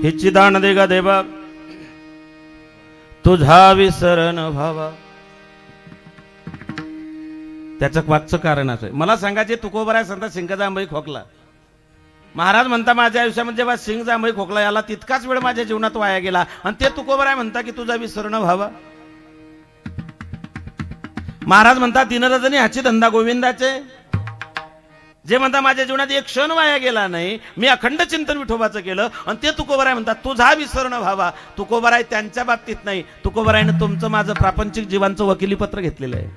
हे चिदान दे गा देवा तुझा विसरण व्हावा. त्याचं मागचं कारण असं आहे. मला सांगायचे तुकोबराय संत सिंगजांबाई खोकला. महाराज म्हणता माझ्या आयुष्यामध्ये जेव्हा सिंग जांभई खोकला याला तितकाच वेळ माझ्या जीवनात वाया गेला आणि ते तुकोबराय म्हणता की तुझा विसरण व्हावा. महाराज म्हणतात दिनरजनी हाची धंदा गोविंदाचे. जे म्हणता माझ्या जीवनात एक क्षण वाया गेला नाही, मी अखंड चिंतन विठोबाचं केलं आणि ते तुकोबराय म्हणतात तुझा विसरण व्हावा. तुकोबराय त्यांच्या बाबतीत नाही, तुकोबरायनं तुमचं माझं प्रापंचिक जीवांचं वकिलीपत्र घेतलेलं आहे.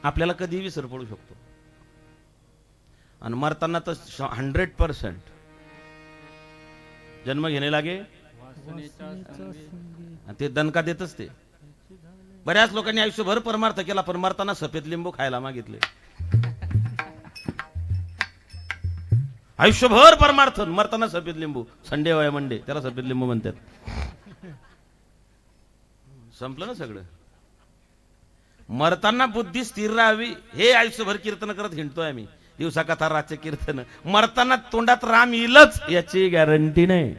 आपल्याला कधीही विसर पडू शकतो आणि मरताना तर 100% जन्म घेणे लागे ते दणका देतच. ते बऱ्याच लोकांनी आयुष्यभर परमार्थ केला पण मरताना सफेद लिंबू खायला मागितले. आयुष्यभर परमार्थ मरताना सफेद लिंबू. संडे वाय मंडे त्याला सफेद लिंबू म्हणतात. संपलं ना सगळं. मरताना बुद्धी स्थिर राहावी हे आयुष्यभर कीर्तन करत हिंडतोय आम्ही. दिवसा कथा रातचे कीर्तन. मरताना तोंडात राम येईलच याची गॅरंटी नाही.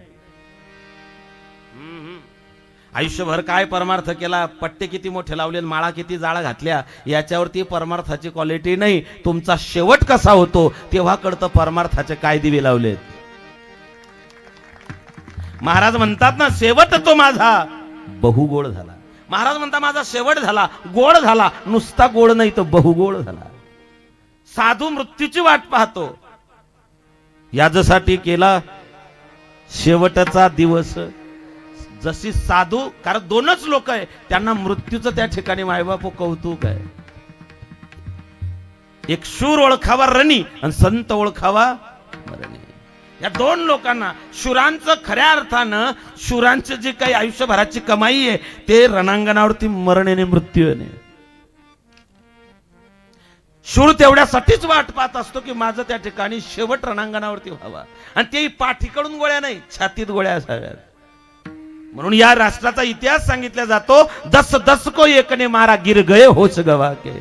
आयुष्यभर काय परमार्थ केला, पट्टे किती मोठे लावले, माळा किती जाळा घातल्या याच्यावरती परमार्थाची क्वालिटी नाही. तुमचा शेवट कसा होतो तेव्हा कळतं परमार्थाचे काय दिवे लावलेत. महाराज म्हणतात ना शेवट तो माझा बहुगोड झाला. महाराज म्हणता माझा शेवट झाला गोड झाला. नुसता गोड नाही तर बहुगोड झाला. साधू मृत्यूची वाट पाहतो याच्यासाठी केला शेवटचा दिवस. जशी साधू कारण दोनच लोक आहे त्यांना मृत्यूचं त्या ठिकाणी मायबाप कौतुक आहे. एक शूर ओळखावा रणी आणि संत ओळखावा मरणी. या दोन लोकांना शूरांचं खऱ्या अर्थानं शूरांचं जे काही आयुष्यभराची कमाई आहे ते रणांगणावरती मरणेने मृत्यूने. शूर तेवढ्यासाठीच वाट पाहत असतो की माझं त्या ठिकाणी शेवट रणांगणावरती व्हावा आणि ते पाठीकडून गोळ्या नाही छातीत गोळ्या असाव्यात. म्हणून या राष्ट्राचा इतिहास सांगितला जातो. दस दस को एकने मारा गिर गए होश गवा के.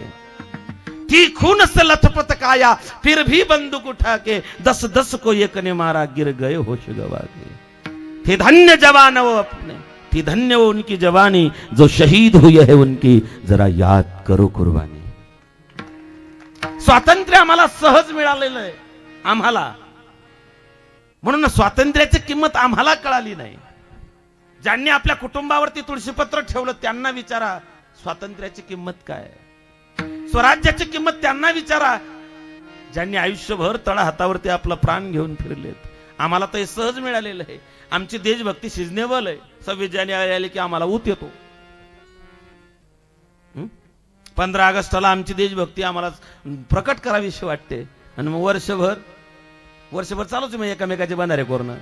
थी खून से लथपथ काया फिर भी बंदूक उठा के दस दस को एकने मारा गिर गए होश गवा के. थे धन्य जवान वो अपने, थी धन्य वो उनकी जवानी जो शहीद हुई है उनकी जरा याद करो कुर्बानी. स्वातंत्र्य आम्हाला सहज मिळालेलं आहे आम्हाला. म्हणून स्वातंत्र्याची किंमत आम्हाला कळाली नाही. ज्यांनी आपल्या कुटुंबावरती तुळशीपत्र ठेवलं त्यांना विचारा स्वातंत्र्याची किंमत काय. स्वराज्याची किंमत त्यांना विचारा ज्यांनी आयुष्यभर तळा हातावरती आपला प्राण घेऊन फिरलेत. आम्हाला तर हे सहज मिळालेलं आहे. आमची देशभक्ती सिजनेबल आहे. 26 जानेवारी आली की आम्हाला ऊत येतो. 15 ऑगस्टला आमची देशभक्ती आम्हाला प्रकट करावीशी वाटते आणि मग वर्षभर चालूच मग एकामेकाचे बंधारे करणं.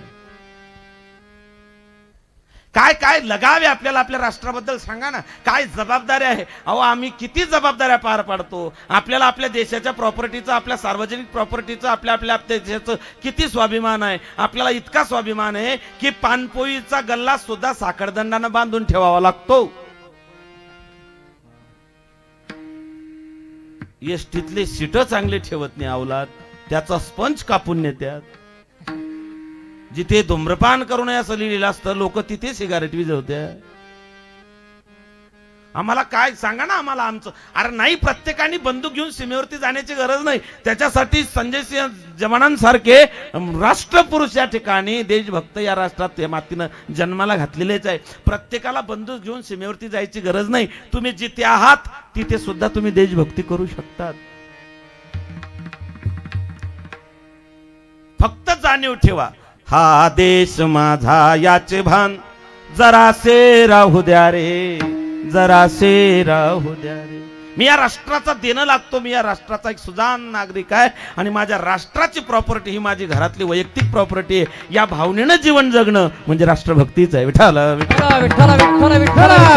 काय काय लगाव आहे आपल्याला आपल्या राष्ट्राबद्दल सांगा ना. काय जबाबदारी आहे. अहो आम्ही किती जबाबदाऱ्या पार पाडतो. आपल्याला आपल्या देशाच्या प्रॉपर्टीचा आपल्या सार्वजनिक प्रॉपर्टीचा आपल्या देशाचं किती स्वाभिमान आहे. आपल्याला इतका स्वाभिमान आहे की पानपोईचा गल्ला सुद्धा साखरदंडानं बांधून ठेवावा लागतो. एसटीतले सीट चांगले ठेवत नाही अवलाद त्याचा स्पंज कापून नेत्यात. जिथे धूम्रपान करू नये असं लिहिलेलं असतं लोक तिथे सिगारेट विजवत्या. आम्हाला काय सांगा ना आम्हाला आमचं. अरे नाही प्रत्येकाने बंदूक घेऊन सीमेवरती जाण्याची गरज नाही. त्याच्यासाठी संजय सिंह जवानांसारखे राष्ट्रपुरुष या ठिकाणी देशभक्त या राष्ट्रात मातीनं जन्माला घातलेलेच आहे. प्रत्येकाला बंदूक घेऊन सीमेवरती जायची गरज नाही. तुम्ही जिथे आहात तिथे सुद्धा तुम्ही देशभक्ती करू शकतात. फक्त जाणीव ठेवा हा देश माझा याचे भान जरासे राहू द्या रे, जरासे राहू द्या रे. मी या राष्ट्राचा देणं लागतो. मी या राष्ट्राचा एक सुजाण नागरिक आहे आणि माझ्या राष्ट्राची प्रॉपर्टी ही माझी घरातली वैयक्तिक प्रॉपर्टी आहे. या भावनेनं जीवन जगणं म्हणजे राष्ट्रभक्तीच आहे. विठ्ठल विठ्ठल विठ्ठल विठ्ठल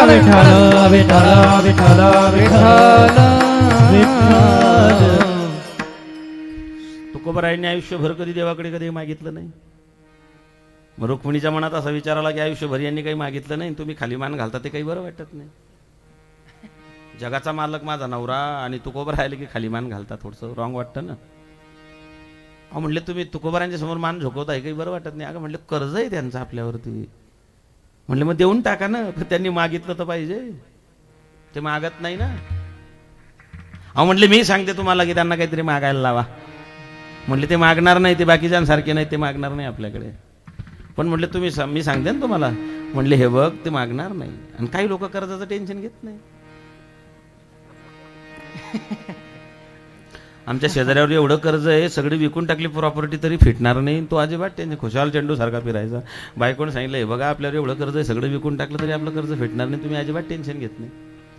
विठ्ठल विठ्ठल विठ्ठल विठ्ठल. तुकोबरायांनी आयुष्यभर कधी देवाकडे कधी मागितलं नाही. मग रुक्मिणीच्या मनात असा विचार आला की आयुष्यभर यांनी काही मागितलं नाही तुम्ही खाली मान घालता ते काही बरं वाटत नाही. जगाचा मालक माझा नवरा आणि तुकोबर राहिले की खाली मान घालता थोडंसं रॉंग वाटतं ना. अहो म्हणले तुम्ही तुकोबारांच्या समोर मान झोकवताय काही बरं वाटत नाही. अगं म्हणले कर्ज आहे त्यांचं आपल्यावरती. म्हणले मग देऊन टाका ना. पण त्यांनी मागितलं तर पाहिजे, ते मागत नाही ना. अहो म्हणले मी सांगते तुम्हाला की त्यांना काहीतरी मागायला लावा. म्हणले ते मागणार नाही, ते बाकीच्यांसारखे नाही, ते मागणार नाही आपल्याकडे. पण म्हणले तुम्ही मी सांगते ना तुम्हाला. म्हणले हे बघ ते मागणार नाही. आणि काही लोक कर्जाचं टेन्शन घेत नाही. आमच्या शेजाऱ्यावर एवढं कर्ज आहे, सगळी विकून टाकली प्रॉपर्टी तरी फिटणार नाही. तो अजिबात टेन्शन, खुशाल चेंडू सारखा फिरायचा. बायकोने सांगितलं हे बघा आपल्यावर एवढं कर्ज आहे, सगळं विकून टाकलं तरी आपलं कर्ज फिटणार नाही, तुम्ही अजिबात टेन्शन घेत नाही.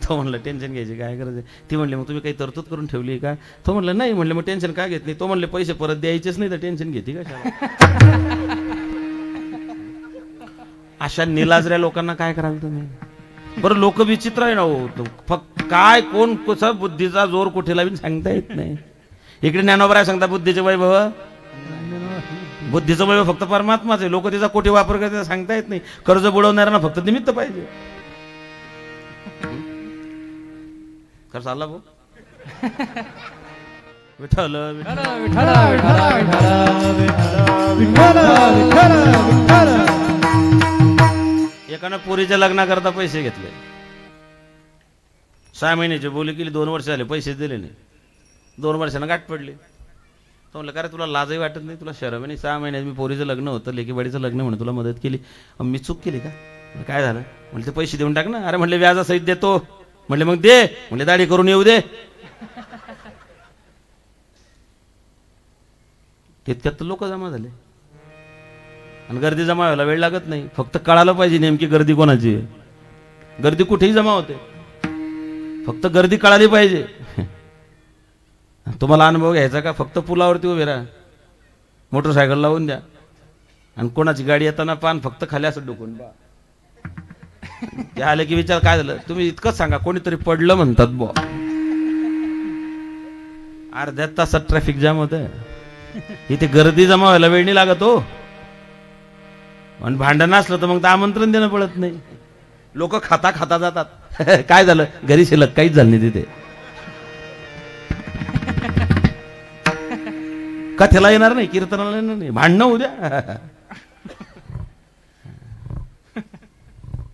तो म्हणलं टेन्शन घ्यायची काय गरज आहे. ती म्हणली मग तुम्ही काही तरतूद करून ठेवली का. तो म्हणलं नाही. म्हणले मग टेन्शन का घेत नाही. तो म्हणले पैसे परत द्यायचेच नाही तर टेन्शन घेते का. अशा निलाजऱ्या लोकांना काय कराल तुम्ही. बरं लोक विचित्र आहे ना हो. फक्त काय कोण कसा बुद्धीचा जोर कुठे लावीन सांगता येत नाही. इकडे ज्ञानोबराय सांगता बुद्धीचे वैभव, बुद्धीचं वैभव फक्त परमात्माच आहे. लोक त्याचा कोटी वापर करतात सांगता येत नाही. कर्ज बुडवणाऱ्यांना फक्त निमित्त पाहिजे. खरं चालला भाऊ. विठ्ठल एकानं पोरीच्या लग्नाकरता पैसे घेतले. 6 महिन्याची बोली केली, 2 वर्ष झाले पैसे दिले नाही. 2 वर्षांना गाठ पडली. तो म्हणलं का रे तुला लाजही वाटत नाही, तुला शरम नाही. 6 महिन्यात मी पोरीचं लग्न होतं, लेकीबाडीचं लग्न म्हणून तुला मदत केली, मी चूक केली का. काय झालं. म्हणले ते पैसे देऊन टाक ना. अरे म्हणले व्याजासहित देतो. म्हणले मग दे. म्हणले दाढी करून येऊ दे. तितक्यात लोक जमा झाले. आणि गर्दी जमा व्हायला वेळ लागत नाही. फक्त कळालं पाहिजे नेमकी गर्दी कोणाची आहे. गर्दी कुठेही जमा होते, फक्त गर्दी कळाली पाहिजे. तुम्हाला अनुभव घ्यायचा का. फक्त पुलावरती उभे राहा, मोटरसायकल लावून द्या, आणि कोणाची गाडी येताना पान फक्त खाली असं डुकून बा. ते आले की विचार काय झालं. तुम्ही इतकंच सांगा कोणीतरी पडलं म्हणतात बुवा. अर्ध्या तासात ट्रॅफिक जाम होत. इथे गर्दी जमा व्हायला वेळ नाही लागत हो. आणि भांडण असलं तर मग तर आमंत्रण देणं पडत नाही. लोक खाता खाता जातात. काय झालं घरी शिल्लक काहीच झालं नाही तिथे. कथेला येणार नाही, कीर्तनाला येणार नाही, भांडणं उद्या.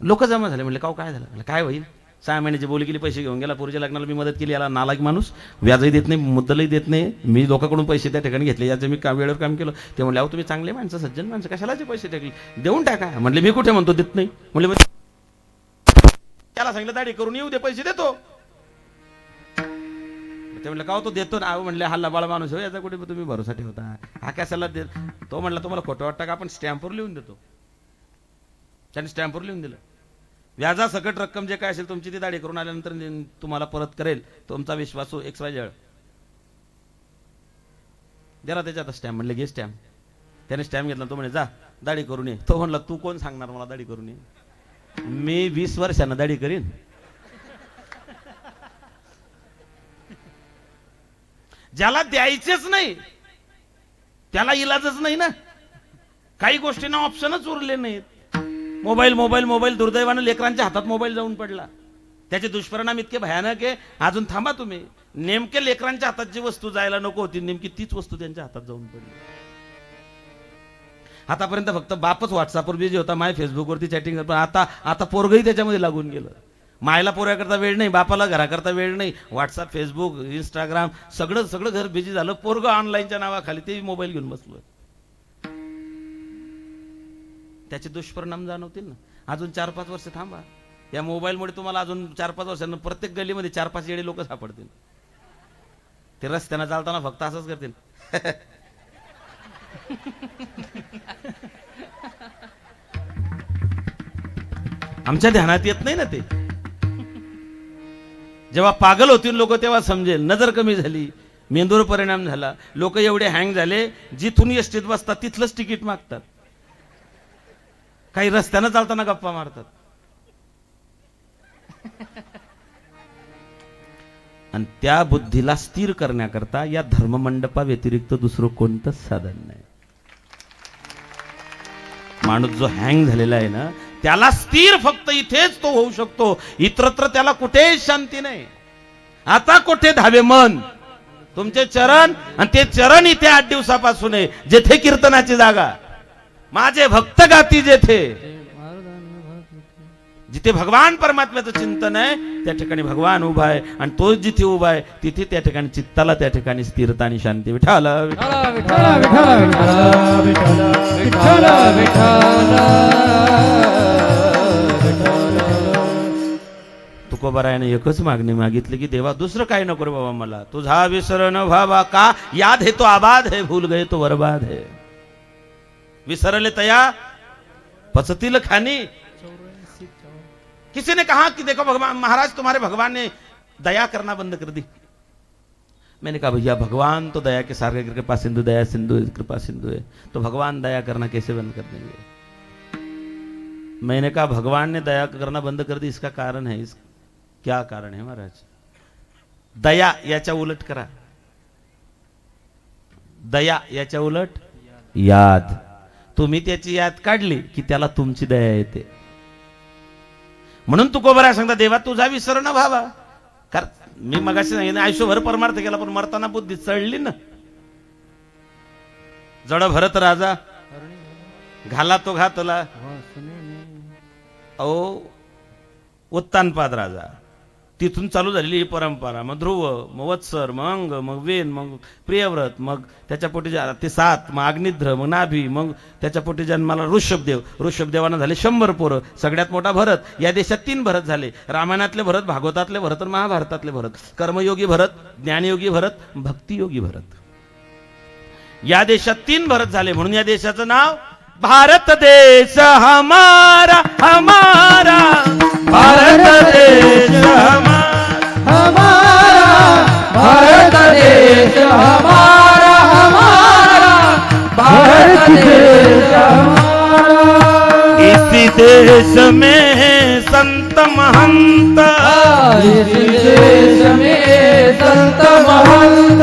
लोक जमा झाले. म्हणले काय झालं. म्हणलं काय होईल. 6 महिन्याची बोली केली, पैसे घेऊन गेला, पोरीच्या लग्नाला मी मदत केली, याला नालायक माणूस, व्याजही देत नाही, मुद्दलही देत नाही, मी लोकांकडून पैसे त्या ठिकाणी घेतले, याचं मी वेळेवर काम केलं. ते म्हणले अहो तुम्ही चांगले माणसं, सज्जन माणसं, कशाला ते पैसे टाकले, देऊन टाका. म्हणले मी कुठे म्हणतो देत नाही. म्हणले त्याला सांगितलं दाढी करून येऊ दे, पैसे देतो. ते म्हणलं का तो देतो ना. म्हणले हल्ला बाळा माणूस हो, याचा कुठे तुम्ही भरोसा ठेवता, हा कशाला देत. तो म्हणला तुम्हाला खोटं वाटतं का, आपण स्टॅम्पवर लिहून देतो. त्याने स्टॅम्पवर लिहून दिलं. व्याजा सकट रक्कम जे काय असेल तुमची ती दाढी करून आल्यानंतर तुम्हाला परत करेल तुमचा विश्वासू XYZ. दिला त्याच्यात स्टॅम्प. म्हणले घे स्टॅम्प. त्याने स्टॅम्प घेतला. तो म्हणे जा दाढी करून ये. तो म्हणला तू कोण सांगणार मला दाढी करून ये, मी 20 वर्षांना दाढी करीन. ज्याला द्यायचेच नाही त्याला इलाजच नाही ना. काही गोष्टींना ऑप्शनच उरले नाहीत. मोबाईल मोबाईल मोबाईल, दुर्दैवानं लेकरांच्या हातात मोबाईल जाऊन पडला. त्याचे दुष्परिणाम इतके भयानक आहे. अजून थांबा तुम्ही. नेमके लेकरांच्या हातात जी वस्तू जायला नको होती, नेमकी तीच वस्तू त्यांच्या हातात जाऊन पडली. आतापर्यंत फक्त बापच व्हॉट्सअपवर बिझी होता, माय फेसबुकवरती चॅटिंग. पण आता पोरगही त्याच्यामध्ये लागून गेलं. मायला पोऱ्याकरता वेळ नाही, बापाला घराकरता वेळ नाही. व्हॉट्सअप, फेसबुक, इंस्टाग्राम सगळं घर बिझी झालं. पोरग ऑनलाईनच्या नावाखाली ते मोबाईल घेऊन बसलोय. त्याचे दुष्परिणाम जाणवतील ना. अजून 4-5 वर्ष थांबा. या मोबाईलमुळे तुम्हाला अजून 4-5 वर्षांना प्रत्येक गल्लीमध्ये 4-5 येडे लोक सापडतील. ते रस्त्यानं चालताना फक्त असंच करतील. आमच्या ध्यानात येत नाही ना ते. जेव्हा पागल होतील लोक तेव्हा समजेल. नजर कमी झाली, मेंदूवर परिणाम झाला, लोक एवढे हँग झाले, जिथून एसटीत बसतात तिथलंच तिकीट मागतात. काही रस्त्यानं चालताना गप्पा मारतात. आणि त्या बुद्धीला स्थिर करण्याकरता या धर्ममंडपा व्यतिरिक्त दुसरं कोणतंच साधन नाही. माणूस जो हँग झालेला आहे ना, त्याला स्थिर फक्त इथेच तो होऊ शकतो. इतरत्र त्याला कुठेच शांती नाही. आता कुठे धावे मन. तुमचे चरण, आणि ते चरण इथे 8 दिवसापासून आहे, जेथे कीर्तनाची जागा, माझे भक्त गाती जेथे, जिथे भगवान परमात्म्याचं चिंतन आहे त्या ठिकाणी भगवान उभा आहे, आणि तो जिथे उभा आहे तिथे त्या ठिकाणी चित्ताला त्या ठिकाणी स्थिरता आणि शांती. विठ्ठल तुकोबारायाने एकच मागणी मागितली की देवा दुसरं काय नको रे बाबा मला, तुझा विसर न व्हावा का, याद है तो आबाद है, भूल गए तो बर्बाद है. विसरले तया पचतील खानी. किसी ने कहा कि देखो भगवान महाराज तुम्हारे भगवान ने दया करना बंद कर दी. मैंने कहा भैया भगवान तो दया के सागर कृपा सिंधु, दया सिंधु कृपा सिंधु है, तो भगवान दया करना कैसे बंद कर देंगे. मैंने कहा भगवान ने दया करना बंद कर दी, इसका कारण है. क्या कारण है महाराज. दया याच्या उलट करा, दया याच्या उलट याद. तुम्ही त्याची याद काढली की त्याला तुमची दया येते. म्हणून तुकोबाराय सांगता देवा तुझा विसर न व्हावा. कारण मी मगाशी सांगितलं आयुष्यभर परमार्थ केला पण मरताना बुद्धी चढली ना. जड भरत राजा घाला तो घातला, अहो उत्तानपाद राजा, तिथून चालू झालेली ही परंपरा. मग ध्रुव, मग वत्सर, मग अंग, मग वेन, मग प्रियव्रत, मग त्याच्या पोटी ते 7, मग अग्निध्र, मग नाभी, मग त्याच्या पोटी जन्माला ऋषभदेव. ऋषभदेवानं झाले 100 पोरं. सगळ्यात मोठा भरत. या देशात 3 भरत झाले, रामायणातले भरत, भागवतातले भरत आणि महाभारतातले भरत. कर्मयोगी भरत, ज्ञानयोगी भरत, भक्तियोगी भरत. या देशात 3 भरत झाले, म्हणून या देशाचं नाव भारत देश हमारा हमारा, भारत देश हमारा, भारत देश हमारा हमारा, भारत देश हमारा. इसी देश में संत महंत, इसी देश में संत महंत,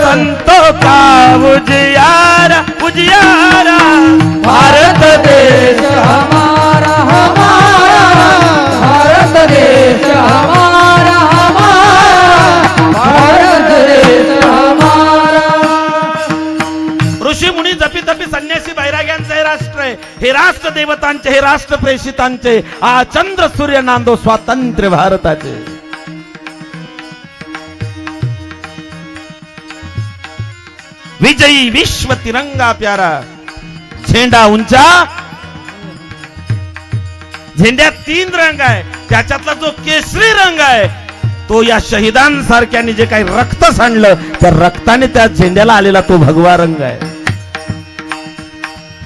संतों का उजियारा उजियारा, भारत देश हमारा हमारा, भारत देश हमारा हमारा, भारत देश हमारा. ऋषी मुनी जपी तपी संन्यासी बैराग्यांचे हे राष्ट्र आहे. हे राष्ट्र देवतांचे, हे राष्ट्र प्रेषितांचे. आ चंद्र सूर्य नांदो स्वातंत्र्य भारताचे. विजयी विश्व तिरंगा प्यारा, झेंडा उंचा. झेंड्यात 3 रंग आहे, त्याच्यातला जो केसरी रंग आहे तो या शहीदांसारख्याने जे काही रक्त सांडलं त्या रक्ताने त्या झेंड्याला आलेला तो भगवा रंग आहे.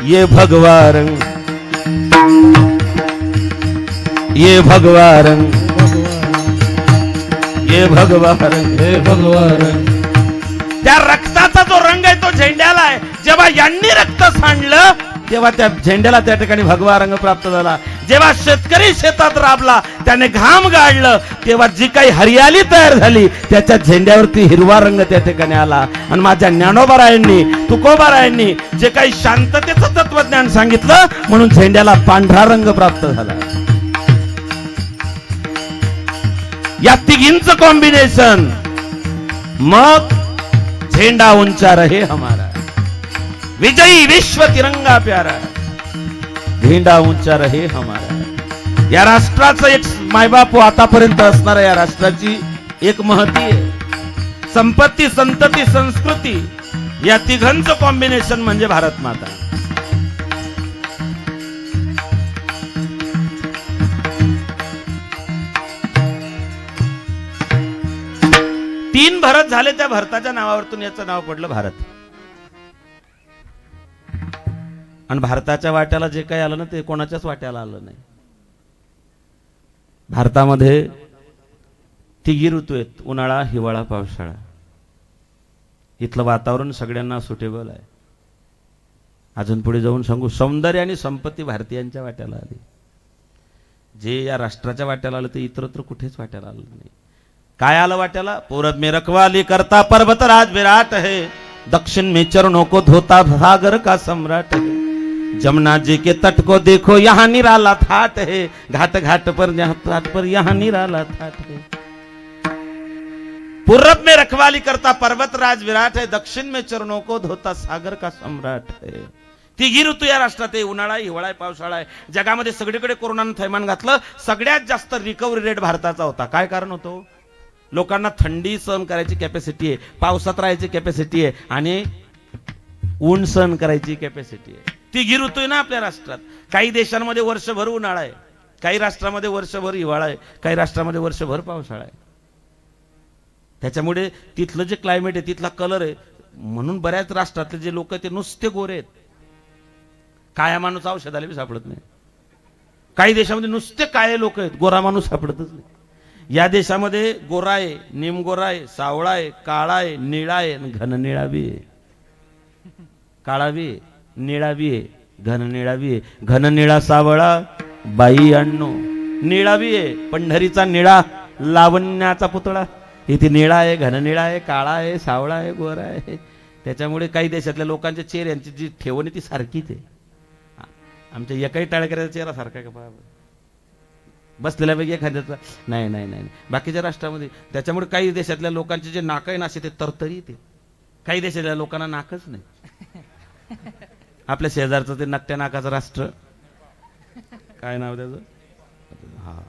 ये भगवा रंग, ये भगवा रंग, ये भगवा रंग, हे भगवान. त्या रक्ताचा जो रंग आहे तो झेंड्याला आहे. जेव्हा यांनी रक्त सांडलं तेव्हा त्या झेंड्याला त्या ठिकाणी भगवा रंग प्राप्त झाला. जेव्हा शेतकरी शेतात राबला, त्याने घाम गाळलं, तेव्हा जी काही हरियाली तयार झाली त्याच्या झेंड्यावरती हिरवा रंग त्या ठिकाणी आला. आणि माझ्या ज्ञानोबारायांनी, तुकोबारायांनी जे काही शांततेचं तत्वज्ञान सांगितलं म्हणून झेंड्याला पांढरा रंग प्राप्त झाला. या तिघींचं कॉम्बिनेशन, मग झेंडा ऊंचा रहे हमारा, विजयी विश्व तिरंगा प्यारा, झेंडा ऊंचा रहे हमारा. या राष्ट्राचं एक मायबाप आतापर्यंत असणाऱ्या या राष्ट्राची एक महती आहे. संपत्ती, संतती, संस्कृती या तिघांचं कॉम्बिनेशन म्हणजे भारत माता. तीन भरत झाले, त्या भरताच्या नावावरतून याचं नाव पडलं भारत. आणि भारताच्या वाट्याला जे काही आलं ना ते कोणाच्याच वाट्याला आलं नाही. भारतामध्ये तिघी ऋतू आहेत, उन्हाळा, हिवाळा, पावसाळा. इथलं वातावरण सगळ्यांना सुटेबल आहे. अजून पुढे जाऊन सांगू, सौंदर्य आणि संपत्ती भारतीयांच्या वाट्याला आली. जे या राष्ट्राच्या वाट्याला आलं ते इतरत्र कुठेच वाट्याला आलं नाही. काय आलं वाट्याला? पूरब में रखवाली करता पर्वत राज विराट है, दक्षिण में चरणों को धोता सागर का सम्राट है, जमुना जी के तट को देखो यहाँ निराला थाट है, घाट घाट पर यहाँ निराला थाट है. पूरब में रखवाली करता पर्वतराज विराट है, दक्षिण में चरणों को धोता सागर का सम्राट है. तिघी ऋतू या राष्ट्रात आहे. उन्हाळा आहे, हिवाळा आहे, पावसाळा आहे. जगामध्ये सगळीकडे कोरोनानं थैमान घातलं. सगळ्यात जास्त रिकव्हरी रेट भारताचा होता. काय कारण होतं? लोकांना थंडी सहन करायची कॅपॅसिटी आहे, पावसात राहायची कॅपॅसिटी आहे आणि ऊन सहन करायची कॅपॅसिटी आहे. तिघी ऋतू आहे ना आपल्या राष्ट्रात. काही देशांमध्ये वर्षभर उन्हाळा आहे, काही राष्ट्रामध्ये वर्षभर हिवाळा आहे, काही राष्ट्रामध्ये वर्षभर पावसाळा आहे. त्याच्यामुळे तिथलं जे क्लायमेट आहे, तिथला कलर आहे, म्हणून बऱ्याच राष्ट्रातले जे लोक आहेत ते नुसते गोरे आहेत. काळ्या माणूस औषधाला बी सापडत नाही. काही देशामध्ये नुसते काळे लोक आहेत, गोरा माणूस सापडतच नाही. या देशामध्ये गोरा आहे, निमगोरा आहे, सावळा आहे, काळा आहे, निळा आहे आणि घन निळा बी आहे. काळा बी आहे, निळा बी आहे, घन निळा बी आहे. घन निळा सावळा बाई अण्णो, निळा बी आहे, पंढरीचा निळा लावण्याचा पुतळा. इथे निळा आहे, घन निळा आहे, काळा आहे, सावळा आहे, गोरा आहे. त्याच्यामुळे काही देशातल्या लोकांच्या चेहऱ्यांची जी ठेवण आहे ती सारखीच आहे. आमच्या एकाही टाळकऱ्याचा चेहरा सारखा का पहा, बसलेल्यापैकी एखाद्याचा नाही नाही नाही बाकीच्या राष्ट्रामध्ये. त्याच्यामुळे काही देशातल्या लोकांचे जे नाक आहे ना असे ते तरतरी येते. काही देशातल्या लोकांना नाकच नाही. आपल्या शेजारचं ते नकट्या नाकाचं राष्ट्र, काय नाव त्याचं? हा,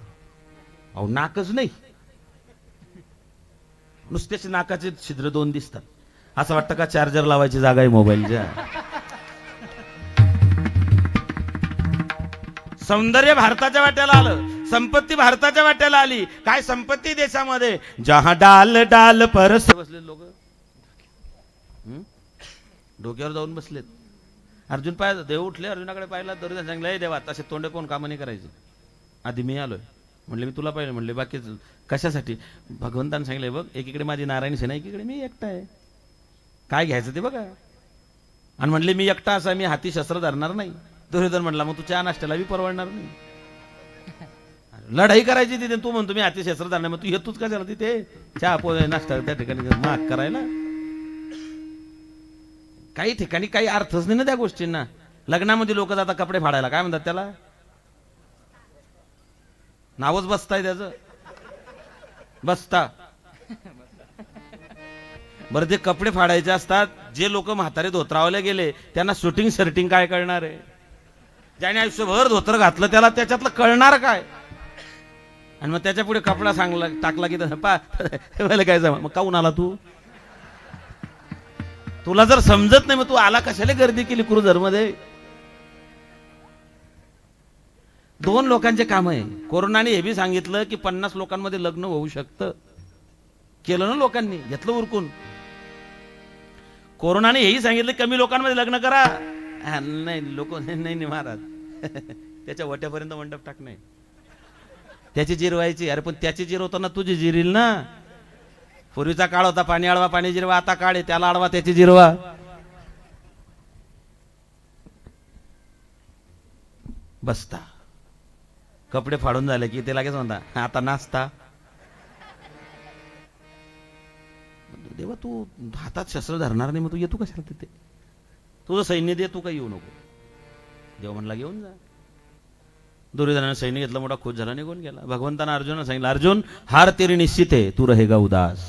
अहो नाकच नाही, नुसतेच नाकाचे छिद्र दोन दिसतात. असं वाटतं का चार्जर लावायची जागा आहे मोबाईलच्या. सौंदर्य भारताच्या वाट्याला आलं, संपत्ती भारताच्या वाट्याला आली. काय संपत्ती देशामध्ये? जहा डाल डाल पर बसले लोक, डोक्यावर जाऊन बसलेत. अर्जुन पाहिजे, देव उठले, अर्जुनाकडे पाहिला, दरुदा सांगला, हे देवा तसे तोंडे कोण कामं नाही करायचे. आधी मी आलोय म्हणले, मी तुला पाहिलं म्हणले, बाकी कशासाठी? भगवंताने सांगितलंय बघ, एकीकडे माझी नारायणी सेना, एकीकडे मी एकटा आहे, काय घ्यायचं ते बघा. आणि म्हणले मी एकटा असा, मी हाती शस्त्र धरणार नाही. दुर्योधन म्हणला, मग तू चहा नाश्त्याला बी परवडणार नाही, लढाई करायची तिथे. तू म्हणतो मी हाती शस्त्र धरणार, मग तू येतोच का झाला तिथे चहा पोहे नाश्ता त्या ठिकाणी माग करायला? काही ठिकाणी काही अर्थच नाही ना त्या गोष्टींना. लग्नामध्ये लोक जातात कपडे फाडायला, काय म्हणतात त्याला? नावच बसताय त्याचं, बसता. बरं, ते कपडे फाडायचे असतात, जे लोक म्हातारे धोत्रावले गेले त्यांना शूटिंग शर्टिंग काय कळणार आहे? ज्याने आयुष्यभर धोत्र घातलं त्याला त्याच्यातलं कळणार काय? आणि मग त्याच्या पुढे कपडा सांगला टाकला की काय जमा, मग काऊन आला तू? तुला जर समजत नाही मग तू आला कशाला गर्दी केली क्रुझर मध्ये? दोन लोकांचे काम आहे. कोरोनाने हे बी सांगितलं की 50 लोकांमध्ये लग्न होऊ शकतं. केलं ना लोकांनी, घेतलं उरकून. कोरोनाने हेही सांगितलं कमी लोकांमध्ये लग्न करा. नाही लोक नाही महाराज, त्याच्या वट्यापर्यंत मंडप टाक नाही, त्याची जिरवायची. अरे पण त्याची जिरवताना तुझी जिरील ना. पूर्वीचा काळ होता पाणी अडवा पाणी जिरवा, आता काळ आहे त्याला अडवा त्याची जिरवा. बसता कपडे फाडून झाले की ते लगेच म्हणता आता नाचता. देवा तू हातात शस्त्र धरणार नाही, मग तू येतो कशाला तिथे? तुझं सैन्य दे, तू काही येऊ नको. देव म्हणला घेऊन जा. दुर्योधनाने सैन्य घेतलं, मोठा खुश झाला, निघून गेला. भगवंतानं अर्जुनाला सांगितलं, अर्जुन हार तेरी निश्चित है, तू रहेगा उदास.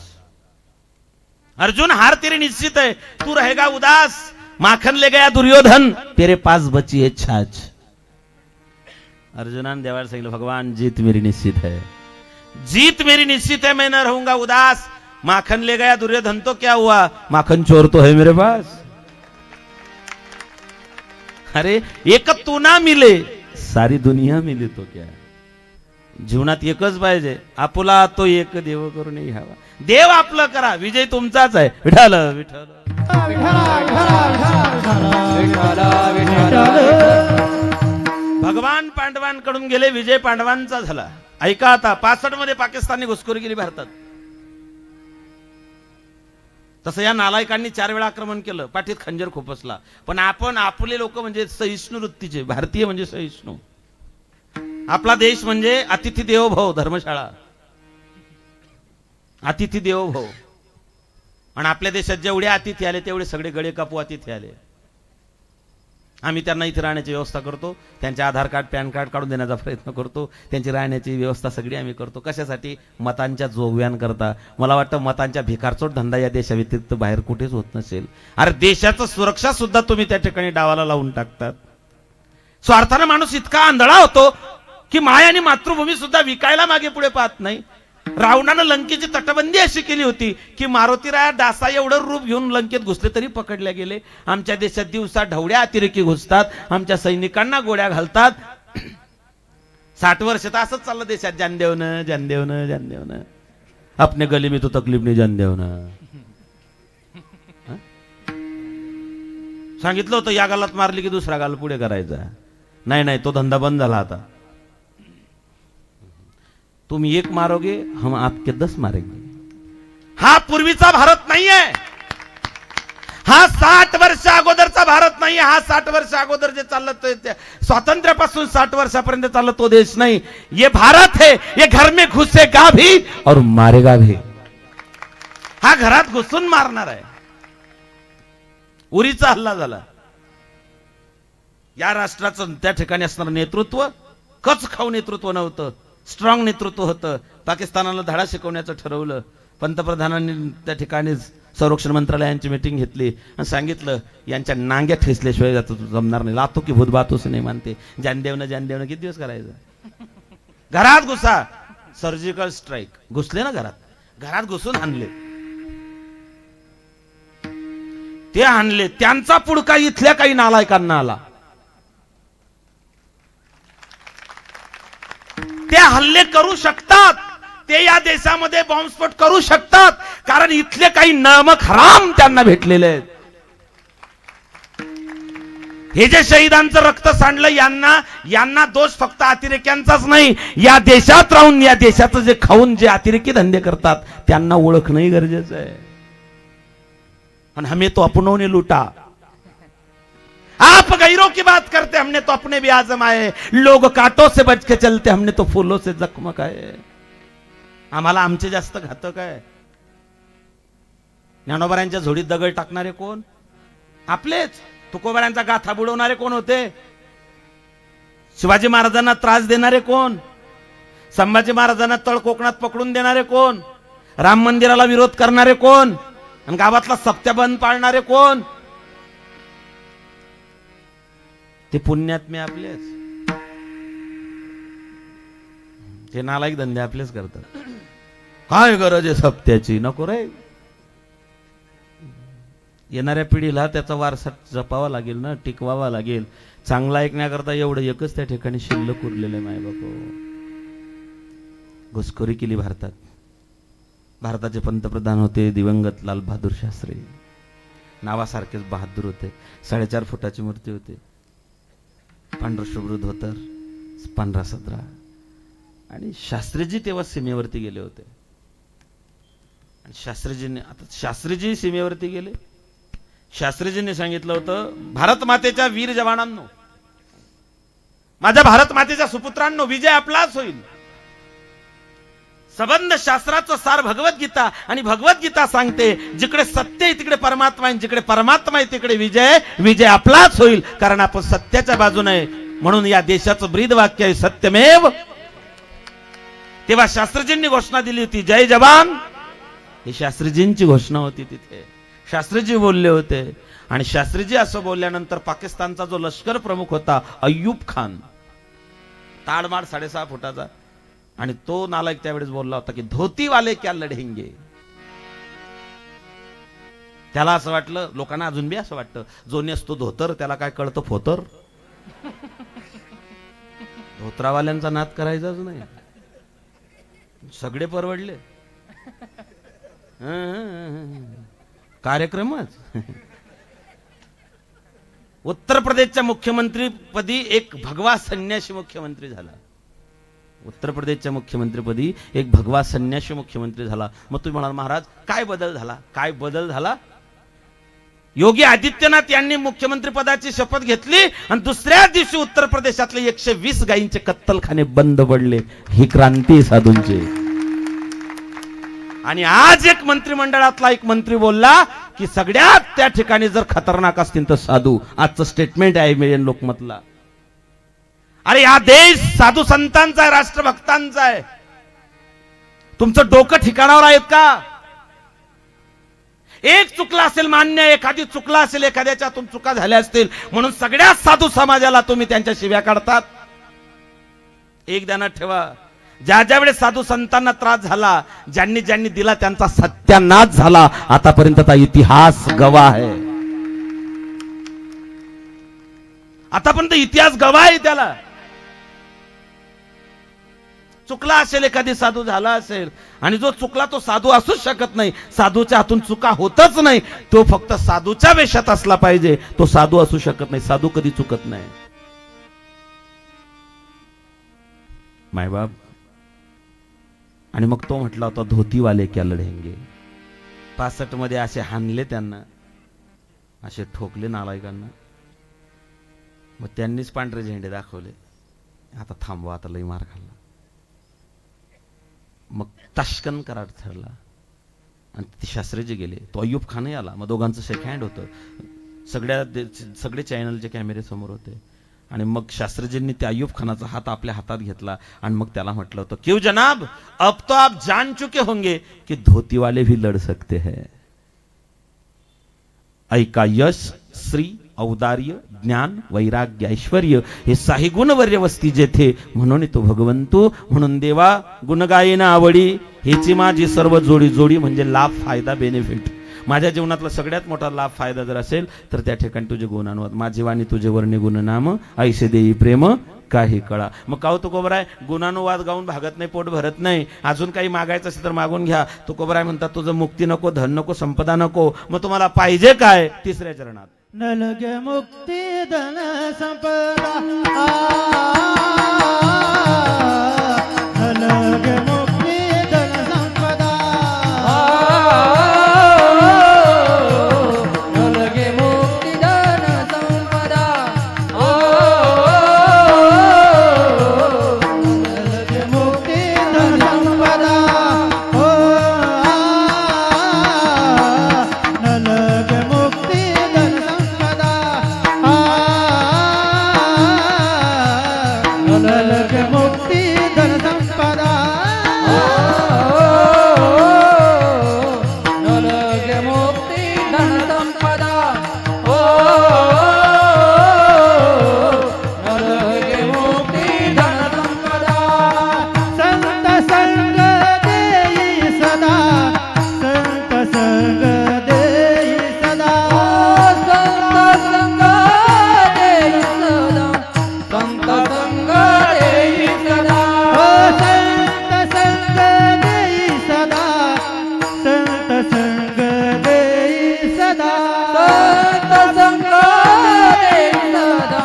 अर्जुन हार तेरी निश्चित है, तू रहेगा उदास. माखन ले गया दुर्योधन, तेरे पास बची है छाछ. अर्जुनाने देवाला सांगितलं, भगवान जीत मेरी निश्चित है, जीत मेरी निश्चित है, मैं न रहूंगा उदास. माखन ले गया दुर्योधन तो क्या हुआ, माखन चोर तो है मेरे पास. अरे एक तू ना मिले सारी दुनिया मिली तो क्या. जीवनात एकच पाहिजे, आपुला तो एक देव करून हवा. देव आपलं करा, विजय तुमचाच आहे. विठ्ठल विठ्ठल भगवान पांडवांकडून गेले, विजय पांडवांचा झाला. ऐका आता, 65 मध्ये पाकिस्तानने घुसखोरी केली भारतात. तसं या नालायकांनी 4 वेळा आक्रमण केलं, पाठीत खंजर खुपसला. पण आपण आपले लोक म्हणजे सहिष्णू वृत्तीचे, भारतीय म्हणजे सहिष्णू. आपला देश म्हणजे अतिथी देवो भव, धर्मशाळा अतिथी देवो भव. आणि आपल्या देशात जेवढे अतिथी आले तेवढे सगळे गळे कापू अतिथी आले. आम्ही त्यांना इथे राहण्याची व्यवस्था करतो, त्यांचे आधार कार्ड पॅन कार्ड काढून देण्याचा प्रयत्न करतो, त्यांची राहण्याची व्यवस्था सगळी आम्ही करतो. कशासाठी? मतांच्या जोगव्यांकरता. मला वाटतं मतांच्या भिकारचोट धंदा या देशाव्यतिरिक्त बाहेर कुठेच होत नसेल. अरे देशाचं सुरक्षा सुद्धा तुम्ही त्या ठिकाणी डावाला लावून टाकतात. स्वार्थानं माणूस इतका आंधळा होतो की माय आणि मातृभूमी सुद्धा विकायला मागे पुढे पाहत नाही. रावणानं लंकेची तटबंदी अशी केली होती की मारुतीराया डासा एवढं रूप घेऊन लंकेत घुसले तरी पकडले गेले. आमच्या देशात दिवसा ढवळ्या अतिरेकी घुसतात, आमच्या सैनिकांना गोळ्या घालतात. 60 वर्ष तर असंच चाललं देशात, जान देवनं जान देवनं जान देवनं, अपने गली में तो तकलीफ नाही जान देवनं. सांगितलं होतं या गालात मारली की दुसरा गाल पुढे करायचा. नाही, तो धंदा बंद झाला आता. तुम एक मारोगे हम आपके 10 मारेंगे. हा पूर्वीचा भारत नाहीये, हा 60 वर्ष अगोदरचा भारत नाहीये. हा 60 वर्ष अगोदर जे चाललं स्वातंत्र्यापासून 60 वर्षापर्यंत चाललं तो देश नाही. ये भारत है, ये घर में घुसेगा भी और मारेगा भी. हा घरात घुसून मारणार आहे. उरीचा हल्ला झाला. या राष्ट्राचं त्या ठिकाणी असणारं नेतृत्व कच खाऊ नेतृत्व नव्हतं, स्ट्रॉंग नेतृत्व होतं. पाकिस्तानाला धडा शिकवण्याचं ठरवलं. पंतप्रधानांनी त्या ठिकाणी संरक्षण मंत्रालयाची मीटिंग घेतली आणि सांगितलं यांच्या नांग्या ठेसल्याशिवाय जातो जमणार नाही. लातो की भूत बातोस नाही मानते. जानदेवनं किती दिवस करायचं? घरात घुसा. Surgical strike. घुसले ना घरात घुसून आणले. ते आणले, त्यांचा पुडका इथल्या काही नालायकांना आला. ते हल्ले करू शकतात, ते या देशामध्ये बॉम्बस्फोट करू शकतात, कारण इथले काही नमक हराम त्यांना भेटलेले आहेत. हे जे शहीदांचं रक्त सांडलं यांना दोष फक्त अतिरेक्यांचाच नाही, या देशात राहून या देशाचं जे खाऊन जे अतिरेकी धंदे करतात त्यांना ओळखणंही गरजेचं आहे. आणि हमें तो अपनों ने लूटा. आप गैरों की बात करते, हमने तो अपने भी आजमाए. लोग कांटों से बच के चलते, हमने तो फूलों से जख्म खाए. आम्हाला आमचे जास्त घातक आहे. ज्ञानोबारांच्या झोडीत दगड टाकणारे कोण? आपलेच. तुकोबारांचा गाथा बुडवणारे कोण होते? शिवाजी महाराजांना त्रास देणारे कोण? संभाजी महाराजांना तळ कोकणात पकडून देणारे कोण? राम मंदिराला विरोध करणारे कोण? आणि गावातला सप्त्या बंद पाळणारे कोण? ते पुण्यात्मे आपलेच. ते नालायक धंदे आपलेच करतात. काय गरज आहे सप्त्याची? नको रे. येणाऱ्या पिढीला त्याचा वारसा जपावा लागेल ना, टिकवावा लागेल. चांगला ऐकण्याकरता एवढं एकच त्या ठिकाणी शिल्लक उरलेलं माय बापू. घुसखोरी केली भारतात. भारताचे पंतप्रधान होते दिवंगत लाल बहादूर शास्त्री. नावासारखेच बहादूर होते. 4.5 फुटाची मूर्ती होती. पांढर शुभ्र धोतर, 15-17. आणि शास्त्रीजी तेव्हा सीमेवरती गेले होते. आणि शास्त्रीजी सीमेवरती गेले. शास्त्रीजींनी सांगितलं होतं, भारत मातेच्या वीर जवानांनो, माझ्या भारत मातेच्या सुपुत्रांनो, विजय आपलाच होईल. संबंध शास्त्राचं सार भगवद्गीता, आणि भगवद्गीता सांगते जिकडे सत्य आहे तिकडे परमात्मा आहे, जिकडे परमात्मा आहे तिकडे विजय आपलाच होईल, कारण आपण सत्याच्या बाजूने. म्हणून या देशाचं ब्रीद वाक्य आहे सत्यमेव. तेव्हा शास्त्रीजींनी घोषणा दिली होती, जय जवान. ही शास्त्रीजींची घोषणा होती. तिथे शास्त्रीजी बोलले होते. आणि शास्त्रीजी असं बोलल्यानंतर पाकिस्तानचा जो लष्कर प्रमुख होता अय्यूब खान, ताडमाड 6.5 फुटाचा, आणि तो नालायक त्यावेळेस बोलला होता की धोती वाले क्या लढेंगे. त्याला असं वाटलं, लोकांना अजून बी असं वाटतं, जो नेसतो धोतर त्याला काय कळतं फोतर. धोत्रावाल्यांचा नाद करायचाच नाही. सगळे परवडले. कार्यक्रमच. उत्तर प्रदेशच्या मुख्यमंत्रीपदी एक भगवा संन्यासी मुख्यमंत्री झाला. उत्तर प्रदेशच्या मुख्यमंत्रीपदी एक भगवा संन्यासी मुख्यमंत्री झाला. मग तुम्ही म्हणाल महाराज काय बदल झाला? काय बदल झाला? योगी आदित्यनाथ यांनी मुख्यमंत्री पदाची शपथ घेतली आणि दुसऱ्या दिवशी उत्तर प्रदेशातले 120 गायींचे कत्तलखाने बंद पडले. ही क्रांती साधूंची. आणि आज एक मंत्रिमंडळातला एक मंत्री बोलला, की सगळ्यात त्या ठिकाणी जर खतरनाक असतील तर साधू. आजचं स्टेटमेंट आहे मिलियन लोकमतला. अरे हा देश साधू संतांचा आहे, राष्ट्रभक्तांचा आहे. तुमचं डोकं ठिकाणावर आहेत का? एक चुकला असेल मान्य, एखादी चुकला असेल, एखाद्याच्यातून चुका झाल्या असतील म्हणून सगळ्या साधू समाजाला तुम्ही त्यांच्या शिव्या काढतात. एक ध्यानात ठेवा, ज्या ज्या वेळेस साधू संतांना त्रास झाला, ज्यांनी ज्यांनी दिला त्यांचा सत्यानाश झाला. आतापर्यंतचा इतिहास गवाह आहे. आतापर्यंत इतिहास गवाह आहे त्याला. चुकला असेल, एखादी साधू झाला असेल, आणि जो चुकला तो साधू असूच शकत नाही. साधूच्या हातून चुका होतच नाही. तो फक्त साधूच्या वेशात असला पाहिजे, तो साधू असू शकत नाही. साधू कधी चुकत नाही. मायबाप. आणि मग तो म्हटला होता धोतीवाले क्या लढेंगे. 65 मध्ये असे हाणले त्यांना, असे ठोकले नालायकांना. मग त्यांनीच पांढरे झेंडे दाखवले. आता थांबवा, आता लई मार खाल्ला. मग ताशकन करार ठरला आणि ते शास्त्रीजी गेले. तो अय्यूब खानही आला. मग दोघांचं शेक हँड होतं. सगळे चॅनलचे कॅमेरे समोर होते. आणि मग शास्त्रीजींनी त्या अय्यूब खानाचा हात आपल्या हातात घेतला आणि मग त्याला म्हटलं होतं, क्यों जनाब, अब तो आप जान चुके होंगे कि धोती वाले भी लड़ सकते हैं. ऐका यश, श्री, औदार्य, ज्ञान, वैराग्य, ऐश्वर्य हे 6 गुणवर्य वस्ती जेथे, म्हणून तो भगवंतू. म्हणून देवा गुण गायेना आवडी, हेची माझी सर्व जोडी जोडी. म्हणजे लाभ, फायदा, बेनिफिट. माझ्या जीवनातला सगळ्यात मोठा लाभ फायदा जर असेल तर त्या ठिकाणी तुझे गुणानुवाद. माझी वाणी तुझे वर्णे गुणनाम, ऐसे देई प्रेम काही कळा. मग काव तुकोबराय, गुणानुवाद गाऊन भागत नाही, पोट भरत नाही. अजून काही मागायचं असेल तर मागून घ्या. तुकोबराय म्हणतात तुझं मुक्ती नको, धन नको, संपदा नको. मग तुम्हाला पाहिजे काय? 3ऱ्या चरणात न लगे मुक्ती धन संपदा, न लगे मुक्ती धन संपदा, न लगे मुक्ती धन संपदा, न लगे मुक्ती धन संपदा, न लगे मुक्ती धन संपदा, न लगे मुक्ती धन संपदा, न लगे मुक्ती धन संपदा, न लगे मुक्ती धन संपदा. संत संग देई सदा, संत संग देई सदा, संत संग देई सदा, संत संग देई सदा, संत संग देई सदा, संत संग देई सदा, संत संग देई सदा,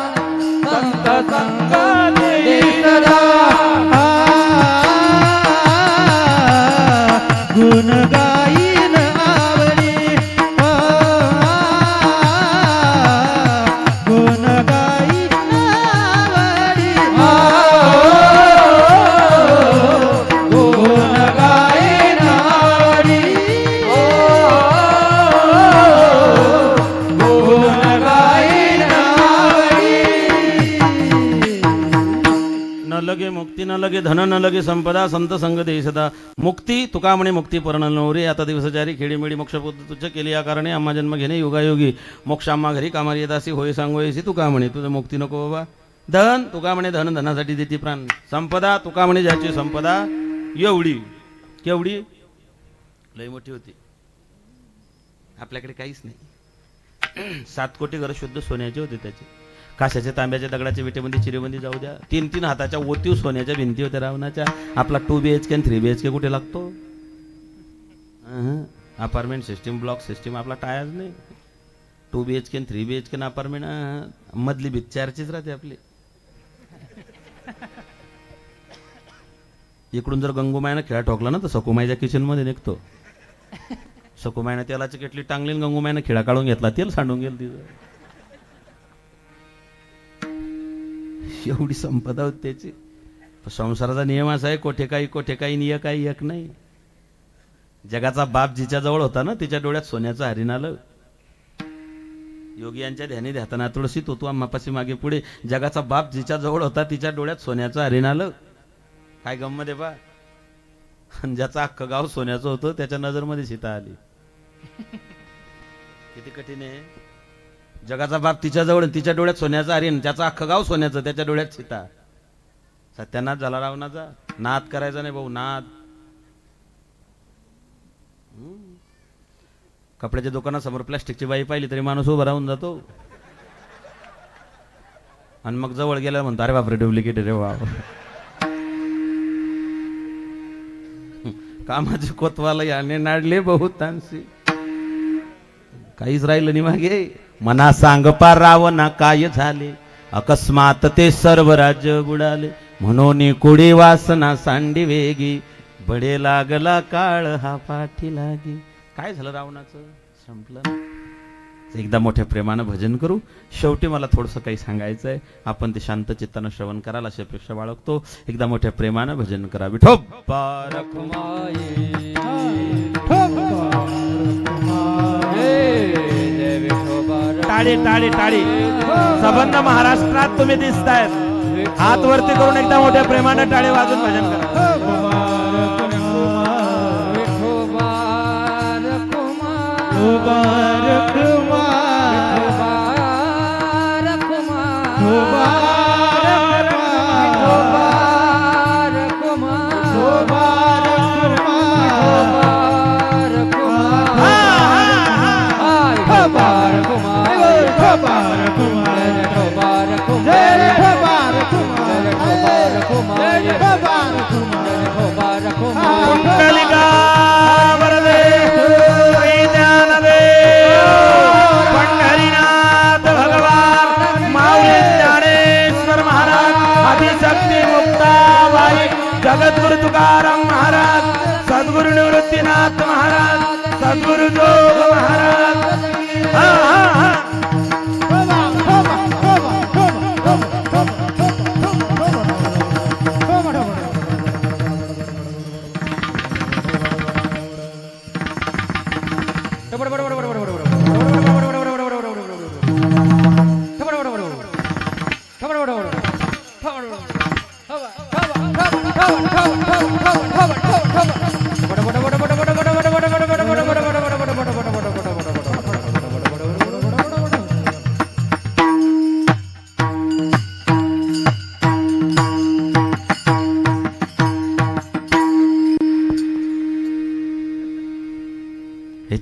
संत संग देई सदा. गुण गाईन आवडी, गुण गाईन आवडी, गुण गाईन आवडी, गुण गाईन आवडी. न लगे मुक्ती, न लगे धन, न लगे संपदा, संत संग देई सदा. मुक्ती तुका म्हणे मुक्ती परण नवरे. आता दिवसचारी खेडीमेडी मोक्षपद तुझ केली या कारणे आम्हा जन्म घेणे योगायोगी. मोक्ष आम्हा घरी कामारी येतासी, होय सांगोयसी तुका म्हणे. तुझं मुक्ती नको बाबा. धन तुका म्हणे धन, धनासाठी देती प्राण. संपदा तुका म्हणे ज्याची संपदा एवढी. केवढी? लय मोठी होती. आपल्याकडे काहीच नाही. 7 कोटी घर शुद्ध सोन्याचे होते त्याचे. काशाच्या तांब्याच्या दगडाच्या विटेमध्ये चिरेबंदी जाऊ द्या. 3-3 हाताच्या ओतीव सोन्याच्या भिंती होत्या रावणाच्या. आपला 2 BHK आणि 3 BHK कुठे लागतो? अपार्टमेंट सिस्टीम, ब्लॉक सिस्टीम आपला टायाच नाही. 2 BHK आणि 3 BHK ना अपार्टमेंट मधली भीत 4चीच राहते आपली. इकडून जर गंगूमायानं खेळा ठोकला ना तर सकुमाईच्या किचन मध्ये निघतो. सकुमाईनं तेलाची केटली टांगली, गंगूमायानं खिळा काढून घेतला, तेल सांडून गेलं तिथं. एवढी संपदा होती त्याची. संसाराचा नियम असा आहे, कोठे काही निय काही एक नाही. जगाचा बाप जिच्या जवळ होता ना तिच्या डोळ्यात सोन्याचं हरिण आलं. योगी यांच्या ध्यानी ध्यातना तुळशी तो आम्हापाशी मागे पुढे. जगाचा बाप जिच्या जवळ होता तिच्या डोळ्यात सोन्याचं हरिण आलं. काय गंमत आहे बा. ज्याचं अख्खं गाव सोन्याचं होतं त्याच्या नजरमध्ये सीता आली. किती कठीण आहे. जगाचा बाप तिच्या जवळ तिच्या डोळ्यात सोन्याचं हरिण, त्याचं अख्खं गाव सोन्याचं त्याच्या डोळ्यात सीता. सत्यानाथ झाला रावणाचा. नाद करायचा नाही भाऊ, नाद. कपड्याच्या दुकानासमोर प्लास्टिकची बाई पाहिली तरी माणूस उभा राहून जातो. आणि मग जवळ गेला म्हणतो अरे बापरे डुप्लिकेट रे बाप. कामाचे कोतवाला याने नाडले बहुतांशी. काहीच राहिलं नाही मागे. मना सांग पार रावणा काय झाले, अकस्मात ते सर्व राज्य बुडाले. म्हणून कुडी वासना सांडी वेगी, बडे लागला काळ हा पाठी लागी. काय झालं रावणाचं संपलं. एकदा मोठ्या प्रेमानं भजन करू. शेवटी मला थोडंसं काही सांगायचं आहे. आपण ते शांत चित्तानं श्रवण कराल अशी अपेक्षा बाळगतो. एकदा मोठ्या प्रेमानं भजन करा. विठोबा रखुमाई, टाळे टाळे टाळे. सबंध महाराष्ट्रात तुम्ही दिसतायत. हात वरती करून एकदा मोठ्या प्रेमानं टाळे वाजून भजन करा. पंढरीनाथ भगवान माऊली ज्ञानेश्वर महाराज, आदिशक्ती मुक्ताबाई, जगद्गुरु तुकाराम महाराज, सद्गुरु निवृत्तीनाथ महाराज, सद्गुरु जोग महाराज. हा हा हा.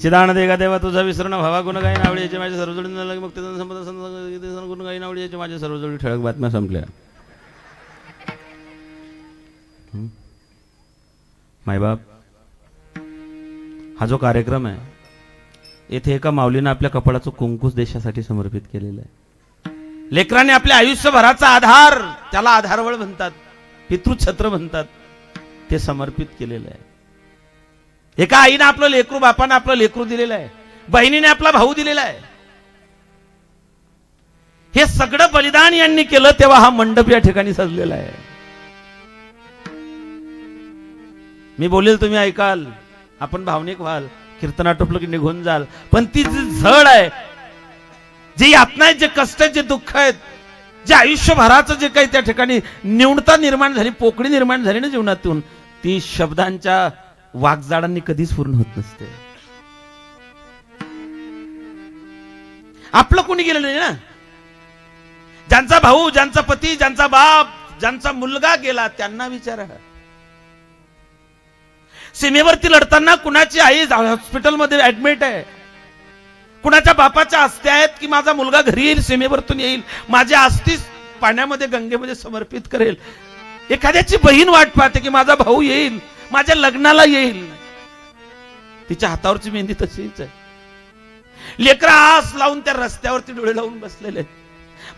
चिदान देगा देवा तुझा विसरण भावा गुण गाई नावडी याचे माझे सर्वजोडी मग गुण गाई नावडी याचे माझे सर्वजोडी. ठळक बातम्या संपल्या. मायबाप, हा जो कार्यक्रम आहे येथे एका माऊलीनं आपल्या कपाळाचं कुंकूस देशासाठी समर्पित केलेलं आहे. लेकराने आपल्या आयुष्यभराचा आधार, त्याला आधारवळ म्हणतात, पितृछत्र म्हणतात, ते समर्पित केलेलं आहे. एका आईने आपलं लेकरू, बापानं आपलं लेकरू दिलेलं आहे, बहिणीने आपला भाऊ दिलेला आहे. हे सगळं बलिदान यांनी केलं तेव्हा हा मंडप या ठिकाणी सजलेला आहे. मी बोलेल तुम्ही ऐकाल, आपण भावनिक व्हाल, कीर्तन आटोपलं की निघून जाल. पण ती जी झळ आहे, जे यातना आहेत, जे कष्ट आहेत, जे दुःख आहेत, जे आयुष्यभराचं जे काही त्या ठिकाणी न्यूनता निर्माण झाली, पोकळी निर्माण झाली ना जीवनातून, ती शब्दांच्या वागजाडांनी कधीच पूर्ण होत नसते. आपलं कोणी गेलं नाही ना. ज्यांचा भाऊ, ज्यांचा पती, ज्यांचा बाप, ज्यांचा मुलगा गेला त्यांना विचारा. सीमेवरती लढताना कुणाची आई हॉस्पिटलमध्ये ऍडमिट आहे, कुणाच्या बापाच्या अस्त्या आहेत की माझा मुलगा घरी येईल, सीमेवरतून येईल, माझ्या अस्थी पाण्यामध्ये गंगेमध्ये समर्पित करेल. एखाद्याची बहीण वाट पाहते की माझा भाऊ येईल, माझ्या लग्नाला येईल. तिच्या हातावरची मेहंदी तशीच आहे. लेकरा आस लावून त्या रस्त्यावरती डोळे लावून बसलेले आहेत.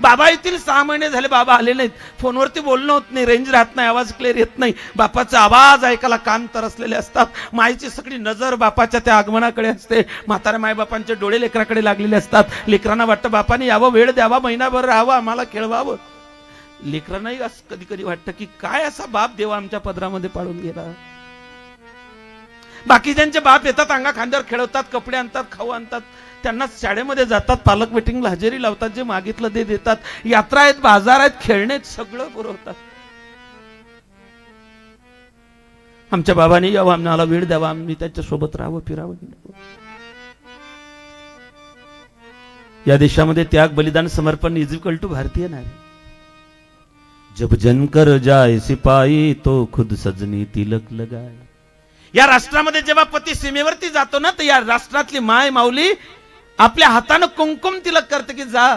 बाबा येतील, 6 महिने झाले बाबा आले नाहीत. फोनवरती बोलणं होत नाही, रेंज राहत नाही, आवाज क्लिअर येत नाही. बापाचा आवाज ऐकायला कान तरसलेले असतात. माईची सगळी नजर बापाच्या त्या आगमनाकडे असते. म्हाताऱ्या मायबापांचे डोळे लेकराकडे लागलेले असतात. लेकरांना वाटतं बापाने यावं, वेळ द्यावा, महिनाभर राहावं, आम्हाला खेळवावं. लेकरांनाही असं कधी कधी वाटतं की काय असा बाप देवा आमच्या पदरामध्ये पाडून गेला. बाकीच्यांचे बाप येतात, अंगा खांद्यावर खेळवतात, कपडे आणतात, खाऊ आणतात, त्यांना शाळेमध्ये जातात, पालक मिटिंगला हजेरी लावतात, जे मागितलं ते देतात, यात्रा आहेत, बाजार आहेत, खेळणे आहेत, सगळं पुरवतात. आमच्या बाबांनी यावं, आम्हाला वेळ द्यावा, आम्ही त्याच्यासोबत राहावं, फिरावं. या देशामध्ये त्याग, बलिदान, समर्पण इज इक्वल टू भारतीय नारी. जब जनकर जाय सिपाही तो खुद सजनी तिलक लगाय. या राष्ट्रामध्ये जेव्हा पती सीमेवरती जातो ना, तर या राष्ट्रातली माय माऊली आपल्या हातानं कुंकुम तिलक करते की जा.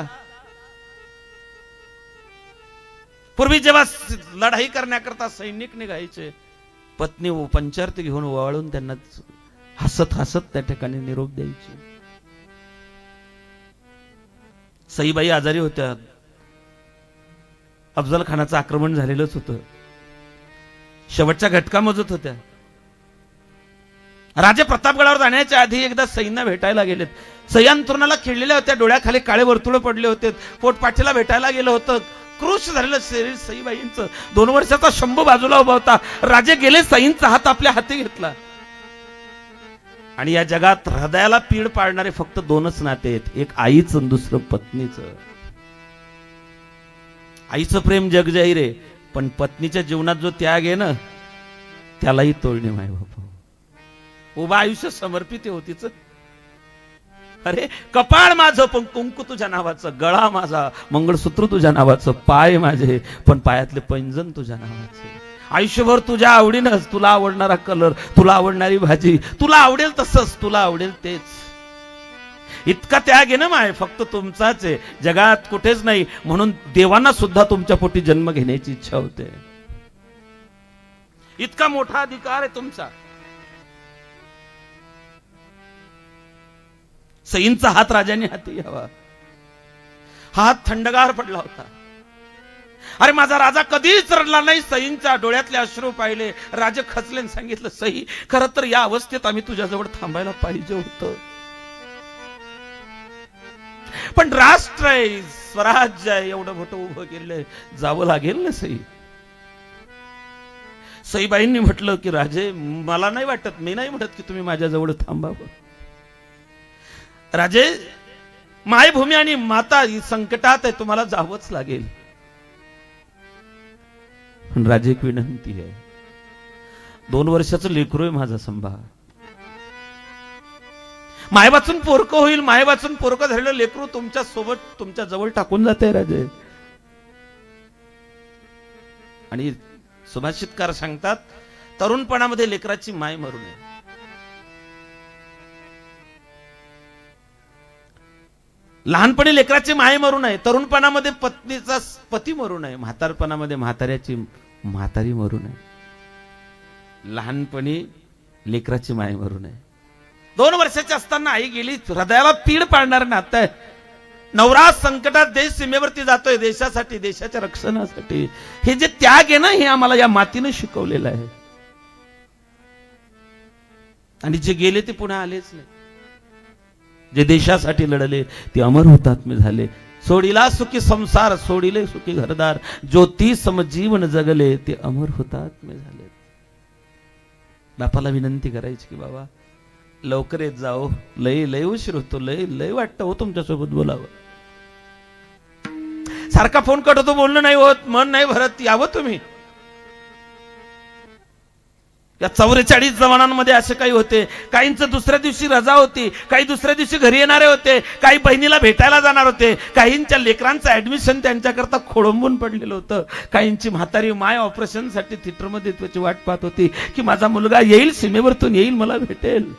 पूर्वी जेव्हा लढाई करण्याकरता सैनिक निघायचे, पत्नी पंचारती घेऊन ओवाळून त्यांना हसत हसत त्या ठिकाणी निरोप द्यायची. सईबाई आजारी होत्या, अफजल खानाचं आक्रमण झालेलंच होतं, शेवटच्या घटका मोजत होत्या. राजे प्रतापगडावर जाण्याच्या आधी एकदा सईंना भेटायला गेलेत. सई अंथरुणाला खिळलेल्या होत्या, डोळ्याखाली काळे वर्तुळ पडले होते, पोटपाठीला भेटायला गेलं होतं, क्रुश झालेलं शरीर सईबाईंचं. 2 वर्षाचा शंभू बाजूला उभा होता. राजे गेले, सईंचा हात आपल्या हाती घेतला. आणि या जगात हृदयाला पीड पाडणारे फक्त 2च नाते आहेत, एक आईचं, दुसरं पत्नीचं. आईचं प्रेम जग जाहीर आहे, पण पत्नीच्या जीवनात जो त्याग आहे ना, त्यालाही तोडणे माय बाबा. उभं आयुष्य समर्पित होतीच. अरे कपाळ माझं पण कुंकू तुझ्या नावाचं, गळा माझा मंगळसूत्र तुझ्या नावाचं, पाय माझे पण पायातले पैंजण तुझ्या नावाचे. आयुष्यभर तुझ्या आवडीनच, तुला आवडणारा कलर, तुला आवडणारी भाजी, तुला आवडेल तसंच, तुला आवडेल तेच. इतका त्याग आहे ना माय, फक्त तुमचाच आहे, जगात कुठेच नाही. म्हणून देवांना सुद्धा तुमच्या पोटी जन्म घेण्याची इच्छा होते. इतका मोठा अधिकार आहे तुमचा. सईंचा हात राजाने हाती घ्यावा. हात थंडगार पडला होता. अरे माझा राजा कधीच रडला नाही. सईंच्या डोळ्यातले अश्रू पाहिले, राजे खचले आणि सांगितलं, सई खरं तर या अवस्थेत आम्ही तुझ्याजवळ थांबायला पाहिजे होतं, पण राष्ट्र आहे, स्वराज्य आहे, एवढं मोठं उभं केलंय, जावं लागेल ना सई. सईबाईंनी म्हटलं की राजे मला नाही वाटत, मी नाही म्हणत की तुम्ही माझ्याजवळ थांबावं. राजे मायभूमी आणि माता संकटात आहे, तुम्हाला जावंच लागेल. पण राजे एक विनंती आहे, 2 वर्षाचं लेकरू आहे माझा संभा, मायवाचून पोरकं होईल, मायवाचून पोरकं झालेलं लेकरू तुमच्या सोबत तुमच्या जवळ टाकून जाते राजे. आणि सुभाषितकार सांगतात, तरुणपणामध्ये लेकराची माय मरू नये. लहानपणी लेकराची माय मरू नये, तरुणपणामध्ये पत्नीचा पती मरू नये, म्हातारपणामध्ये म्हाताऱ्याची म्हातारी मरू नये, लहानपणी लेकराची माय मरू नये. 2 वर्षाची असताना आई गेली, हृदयाला पीड पाडणार नातं आहे. नवरा संकटात, देश सीमेवरती जातोय देशासाठी, देशाच्या रक्षणासाठी. हे जे त्याग आहे ना, हे आम्हाला या मातीने शिकवलेलं आहे. आणि जे गेले ते पुन्हा आलेच नाही. जे देशासाठी लढले ते अमर हुतात्मे झाले. सोडिला सुखी संसार, सोडिले सुखी घरदार, ज्योती समजीवन जगले ते अमर हुतात्मे झाले. बापाला विनंती करायची की बाबा लवकर येत जाओ, लय लय उशीर होतो, लय लय वाटतं हो तुमच्यासोबत बोलावं. सारखा फोन कट होतो, बोलणं नाही होत, मन नाही भरत, यावं तुम्ही. या 44 जवानांमध्ये असे काही होते, काहींचं दुसऱ्या दिवशी रजा होती, काही दुसऱ्या दिवशी घरी येणारे होते, काही बहिणीला भेटायला जाणार होते, काहींच्या लेकरांचं ऍडमिशन त्यांच्याकरता खोळंबून पडलेलं होतं, काहींची म्हातारी माय ऑपरेशनसाठी थिएटरमध्ये त्याची वाट पाहत होती की माझा मुलगा येईल, सीमेवरतून येईल, मला भेटेल.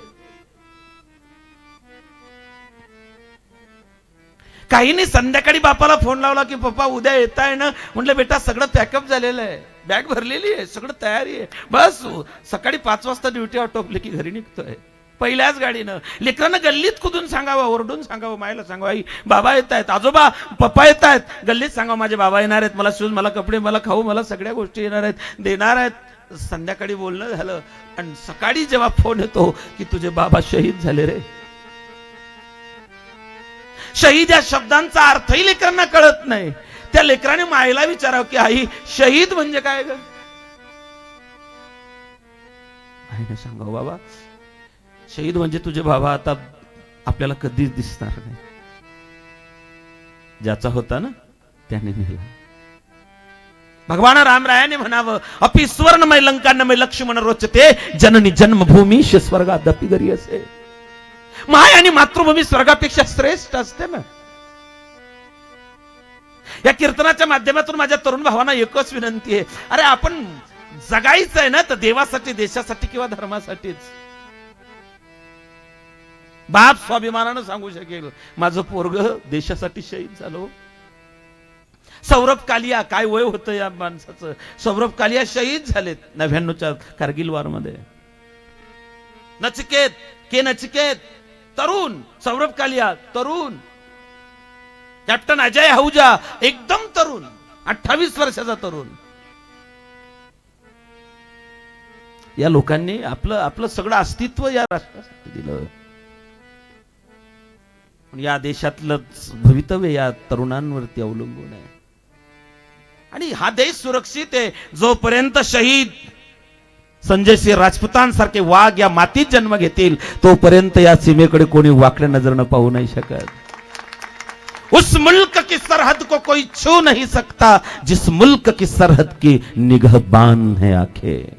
काहींनी संध्याकाळी बापाला फोन लावला की पप्पा उद्या येताय ना. म्हटलं बेटा सगळं पॅकअप झालेलं आहे, बॅग भरलेली आहे, सगळं तयारी आहे, बस सकाळी 5 वाजता ड्युटी आटोपली की घरी निघतोय पहिल्याच गाडीनं. लेकरांना गल्लीत कुठून सांगावं, ओरडून सांगावं, मायला सांगावं आई बाबा येत आहेत, आजोबा पप्पा येत आहेत, गल्लीत सांगावं माझे बाबा येणार आहेत, मला शूज, मला कपडे, मला खाऊ, मला सगळ्या गोष्टी येणार आहेत, देणार आहेत. संध्याकाळी बोलणं झालं आणि सकाळी जेव्हा फोन येतो की तुझे बाबा शहीद झाले रे. शहीद या शब्दांचा अर्थही लेकरांना कळत नाही. त्या लेकराने मायला विचारावं की आई शहीद म्हणजे काय ग. आईने सांगावं बाबा शहीद म्हणजे तुझे बाबा आता आपल्याला कधीच दिसणार नाही. ज्याचा होता ना त्याने नेला. भगवान रामरायाने म्हणावं, अपि स्वर्णमय लंकान्नमय लक्ष्मण रोचते, जननी जन्मभूमी स्वर्गादपि गरी असे. माय आणि मातृभूमी स्वर्गापेक्षा श्रेष्ठ असते ना. या कीर्तनाच्या माध्यमातून माझ्या तरुण भावांना एकच विनंती आहे, अरे आपण जगायचं आहे ना तर देवासाठी, देशासाठी किंवा धर्मासाठीच. बाप स्वाभिमानानं सांगू शकेल, माझं पोरग देशासाठी शहीद झालो. सौरभ कालिया, काय वय होतं या माणसाचं, सौरभ कालिया शहीद झालेत 99च्या कारगिल वार मध्ये. नचिकेत तरुण, सौरभ कालिया तरुण, कॅप्टन अजय आहूजा एकदम तरुण, 28 वर्षाचा तरुण. या लोकांनी आपलं सगळं अस्तित्व या राष्ट्रासाठी दिलं. या देशातलं भवितव्य या तरुणांवरती अवलंबून आहे. आणि हा देश सुरक्षित आहे जोपर्यंत शहीद संजय सिंह राजपुतांसारखे वाघ या मातीत जन्म घेतील, तोपर्यंत या सीमेकडे कोणी वाकड्या नजरनं पाहू नाही शकत. उस मुल्क की सरहद को कोई छू नहीं सकता जिस मुल्क की सरहद की निगहबान है आंखें.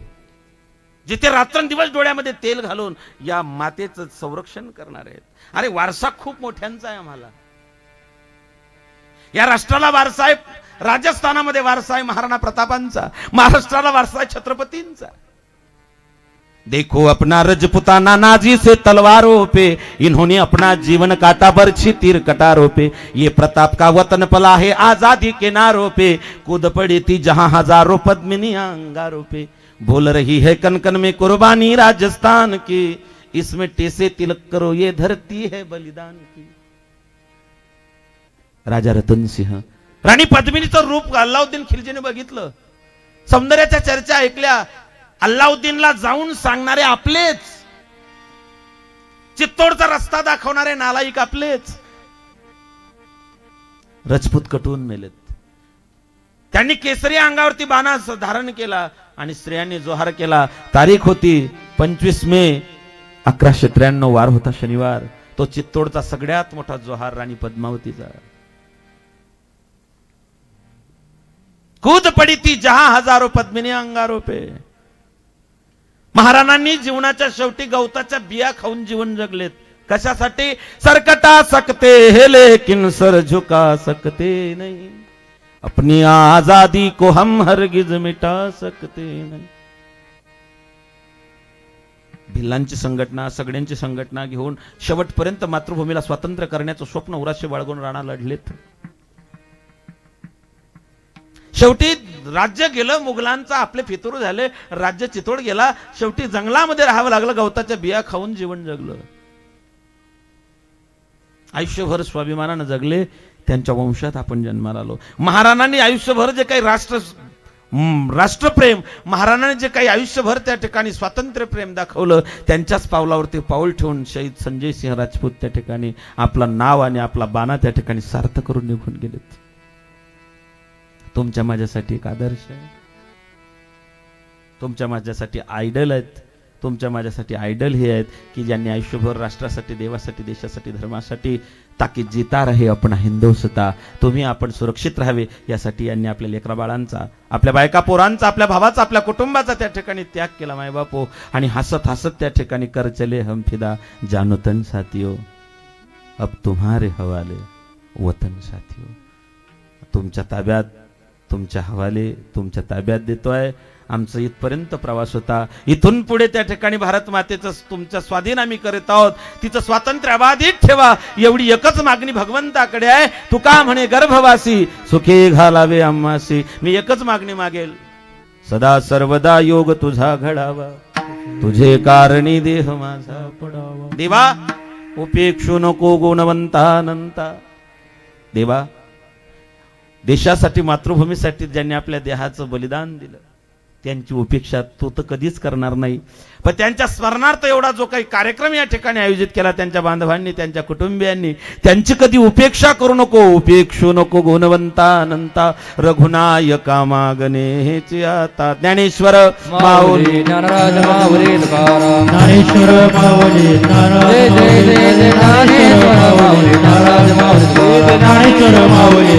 जिथे रात्रंदिवस डोळ्यामध्ये तेल घालून या मातेचं संरक्षण करणार आहेत. अरे वारसा खूप मोठ्यांचा आहे आम्हाला. या राष्ट्राला वारसा आहे, राजस्थानामध्ये वारसा आहे महाराणा प्रतापांचा, महाराष्ट्राला वारसा आहे छत्रपतींचा. देखो अपना रजपुताना नाजी से तलवारों पे, इन्होंने अपना जीवन काटा बरछी तीर कटारों पे. ये प्रताप का वतन पला है आजादी के नारों पे, कूद पड़ी थी जहां हजारों पद्मिनियां अंगारों पे. बोल रही है कनकन में कुर्बानी राजस्थान की, इसमें टेसे तिलक करो ये धरती है बलिदान की. राजा रतन सिंह, राणी पद्मिनीचं रूप अल्लाउद्दीन खिलजीने बघितलं, सौंदर्याच्या चर्चा ऐकल्या. अल्लाउद्दीनला जाऊन सांगणारे आपलेच, चित्तोडचा रस्ता दाखवणारे नालायक आपलेच. राजपूत कटून मेलेत. त्यांनी केसरी अंगावरती बाणा धारण केला आणि स्त्रियांनी जोहार केला. तारीख होती 25 मे 1193, वार होता शनिवार. तो चित्तोडचा सगळ्यात मोठा जोहार राणी पद्मावतीचा. कूद पडी ती जहां हजारो पद्मिनी अंगारो पे. महाराणांनी जीवनाच्या शेवटी गवताच्या बिया खाऊन जीवन जगलेत. कशासाठी? सर कटा सकते हैं लेकिन सर झुका सकते नहीं, अपनी आजादी को हम हरगिज मिटा सकते नहीं. भिल्लांची संघटना, सगळ्यांची संघटना घेऊन शेवटपर्यंत मातृभूमीला स्वातंत्र्य करण्याचं स्वप्न उराशी बाळगून राणा लढलेत. शेवटी राज्य गेलं मुघलांचं, आपले फितूर झाले, राज्य चितोड गेला. शेवटी जंगलामध्ये राहावं लागलं, गवताच्या बिया खाऊन जीवन जगलं. आयुष्यभर स्वाभिमानानं जगले, त्यांच्या वंशात आपण जन्माला आलो. महाराणांनी आयुष्यभर जे काही राष्ट्रप्रेम, महाराणांनी जे काही आयुष्यभर त्या ठिकाणी स्वातंत्र्य प्रेम दाखवलं, त्यांच्याच पावलावरती पाऊल ठेवून शहीद संजय सिंह राजपूत त्या ठिकाणी आपलं नाव आणि आपला बाणा त्या ठिकाणी सार्थ करून निघून गेलेत. तुमच्या माझ्यासाठी एक आदर्श आहे, तुमच्या माझ्यासाठी आयडल आहेत. तुमच्या माझ्यासाठी आयडल हे आहेत की ज्यांनी आयुष्यभर राष्ट्रासाठी, देवासाठी, देशासाठी, धर्मासाठी ताकी जिता रहे अपना हिंदुस्ता, तुम्ही आपण सुरक्षित राहावे यासाठी यांनी आपल्या लेकरा बाळांचा, आपल्या बायका पोरांचा, आपल्या भावाचा, आपल्या कुटुंबाचा त्या ठिकाणी त्याग केला मायबापो. आणि हसत हसत त्या ठिकाणी कर चले हम फिदा जानो तन साथियो, अब तुम्हारे हवाले वतन साथियो. तुमच्या ताब्यात, तुमच्या हवाले, तुमच्या ताब्यात देतोय. आमचा इथपर्यंत प्रवास होता. इथून पुढे त्या ठिकाणी भारत मातेचं तुमच्या स्वाधीन आम्ही करत आहोत. तिचं स्वातंत्र्य अबाधित ठेवा, एवढी एकच मागणी भगवंताकडे आहे. तुका म्हणे गर्भवासी सुखे घालावे आम्हासी. मी एकच मागणी मागेल, सदा सर्वदा योग तुझा घडावा, तुझे कारणी देह माझा पडावा. देवा उपेक्षू नको गुणवंतानंता. देवा देशासाठी, मातृभूमीसाठी ज्यांनी आपल्या देहाचं बलिदान दिलं, त्यांची उपेक्षा तो तर कधीच करणार नाही. पण त्यांच्या स्मरणार्थ एवढा जो काही कार्यक्रम या ठिकाणी आयोजित केला त्यांच्या बांधवांनी, त्यांच्या कुटुंबियांनी, त्यांची कधी उपेक्षा करू नको. उपेक्षू नको गुणवंता अनंता रघुनायका मागणे आता. ज्ञानेश्वर माऊली ज्ञानराज माऊली तुकाराम. ज्ञानेश्वर माऊली जय जय जय जय ज्ञानेश्वर माऊली नाराज माऊली तुकाराम. ज्ञानेश्वर माऊली